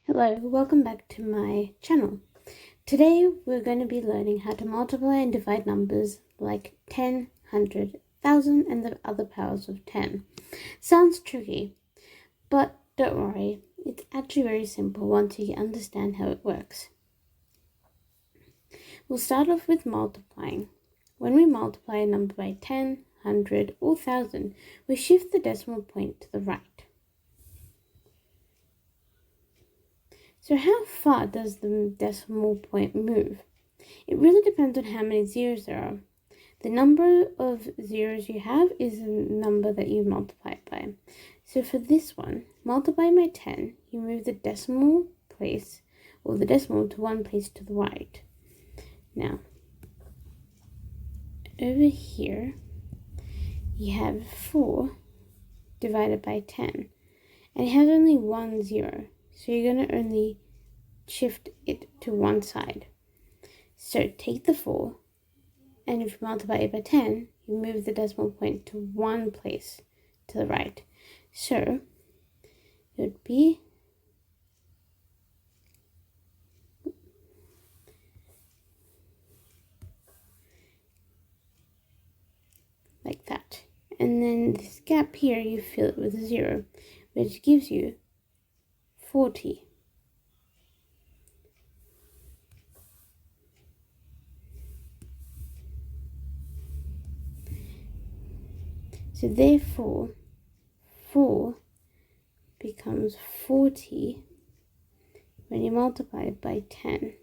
Hello, welcome back to my channel. Today we're going to be learning how to multiply and divide numbers like 10, 100, 1,000 and the other powers of 10. Sounds tricky, but don't worry, it's actually very simple once you understand how it works. We'll start off with multiplying. When we multiply a number by 10, 100 or 1,000, we shift the decimal point to the right. So how far does the decimal point move? It really depends on how many zeros there are. The number of zeros you have is the number that you multiply it by. So for this one, multiply by 10, you move the decimal place, or the decimal, to one place to the right. Now, over here, you have 4 divided by 10, and it has only one zero. So you're going to only shift it to one side. So take the 4, and if you multiply it by 10, you move the decimal point to one place to the right. So it would be like that. And then this gap here, you fill it with a 0, which gives you 40. So therefore, 4 becomes 40 when you multiply it by 10.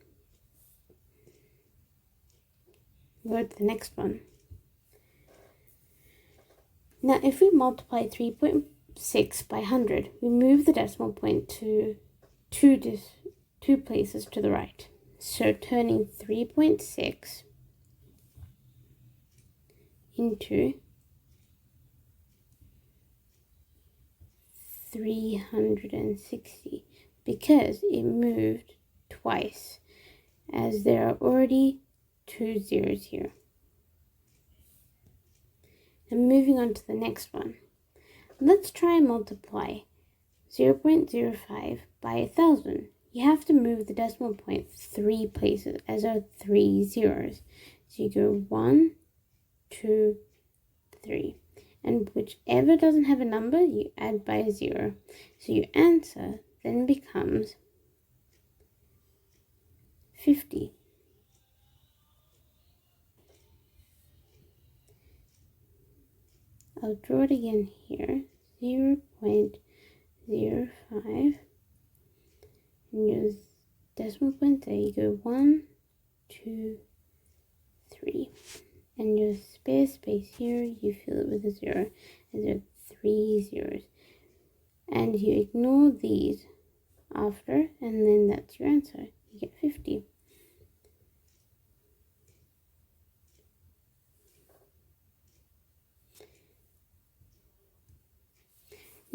Go to the next one. Now, if we multiply 3.6 by 100, we move the decimal point to two places to the right. So turning 3.6 into 360, because it moved twice, as there are already 2 zeros here. And moving on to the next one. Let's try and multiply 0.05 by 1,000. You have to move the decimal point 3 places, as there are 3 zeros. So you go 1, 2, 3. And whichever doesn't have a number, you add by a 0. So your answer then becomes 50. I'll draw it again here, 0.05, and your decimal point there, you go 1, 2, 3, and your spare space here, you fill it with a 0, and there are 3 zeros, and you ignore these after, and then that's your answer. You get 50.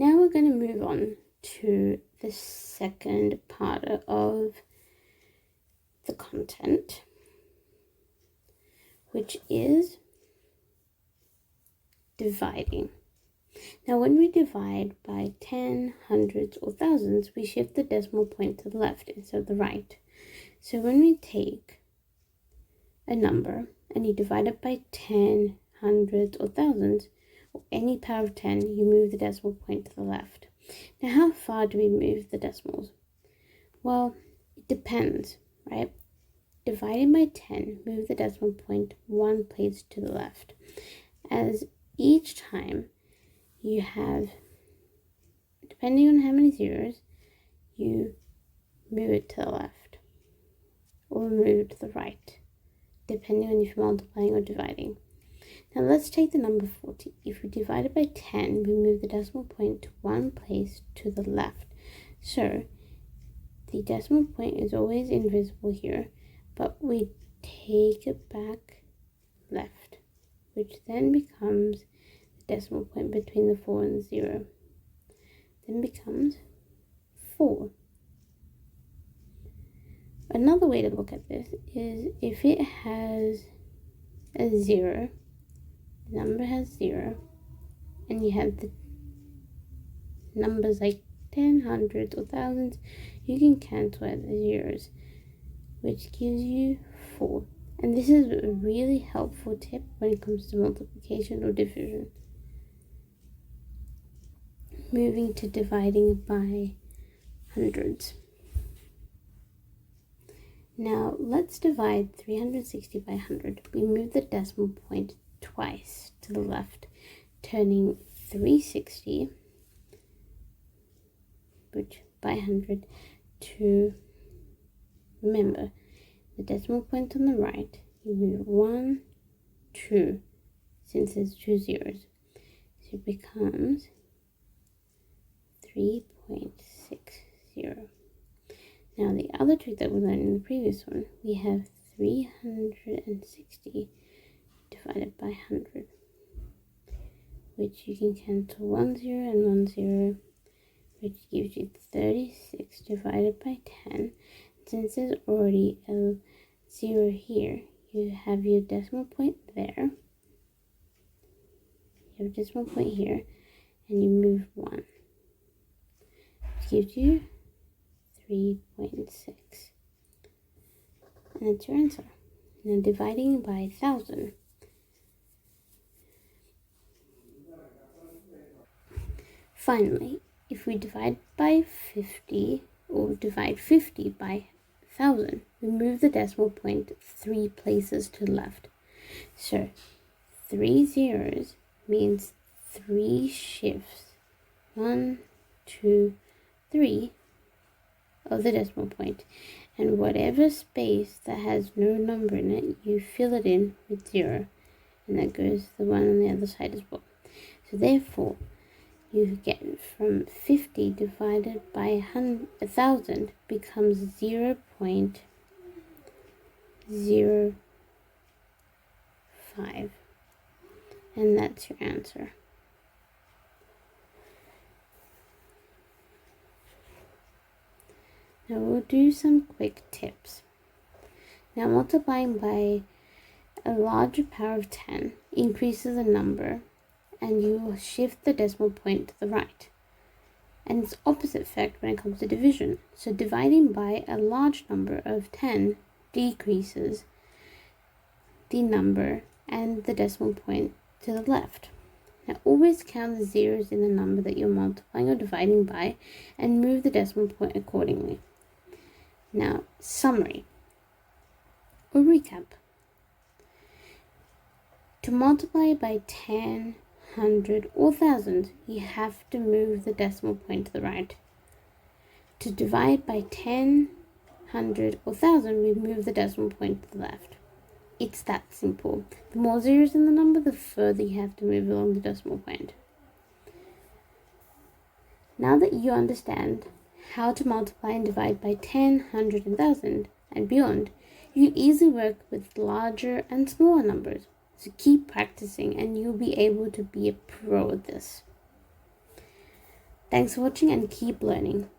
Now we're going to move on to the second part of the content, which is dividing. Now when we divide by 10, hundreds or thousands, we shift the decimal point to the left instead of the right. So when we take a number and you divide it by 10, hundreds or thousands, or any power of 10, you move the decimal point to the left. Now how far do we move the decimals? Well, it depends, right? Dividing by 10, move the decimal point one place to the left, as each time you have, depending on how many zeros, you move it to the left or move it to the right, depending on if you're multiplying or dividing. Now let's take the number 40. If we divide it by 10, we move the decimal point to one place to the left. So the decimal point is always invisible here, but we take it back left, which then becomes the decimal point between the 4 and the 0. Then becomes 4. Another way to look at this is if it has a 0, the number has 0, and you have the numbers like 10, hundreds, or thousands, you can cancel out the zeros, which gives you 4. And this is a really helpful tip when it comes to multiplication or division. Moving to dividing by hundreds. Now let's divide 360 by 100. We move the decimal point twice to the left, turning 360, which by 100, to, remember, the decimal point on the right, you move 1, 2, since there's 2 zeros. So it becomes 3.60. Now the other trick that we learned in the previous one, we have 360 divided by 100, which you can cancel 1 0 and 1 0, which gives you 36 divided by 10. Since there's already a 0 here, you have your decimal point there, you have a decimal point here, and you move 1, which gives you 3.6. And that's your answer. Now dividing by 1,000. Finally, if we divide by 50, or divide 50 by 1,000, we move the decimal point 3 places to the left. So 3 zeros means 3 shifts. 1, 2, 3 of the decimal point, and whatever space that has no number in it, you fill it in with 0, and that goes the one on the other side as well. So therefore, you get from 50 divided by 1,000 becomes 0.05, and that's your answer. Now we'll do some quick tips. Now multiplying by a larger power of 10 increases the number, and you will shift the decimal point to the right. And it's opposite effect when it comes to division. So dividing by a large number of 10 decreases the number and the decimal point to the left. Now always count the zeros in the number that you're multiplying or dividing by, and move the decimal point accordingly. Now, summary or recap. To multiply by 10, 100, or 1,000, you have to move the decimal point to the right. To divide by 10, 100, or 1,000, we move the decimal point to the left. It's that simple. The more zeros in the number, the further you have to move along the decimal point. Now that you understand how to multiply and divide by 10, 100, and 1,000, and beyond, you can easily work with larger and smaller numbers. So keep practicing and you'll be able to be a pro at this. Thanks for watching and keep learning.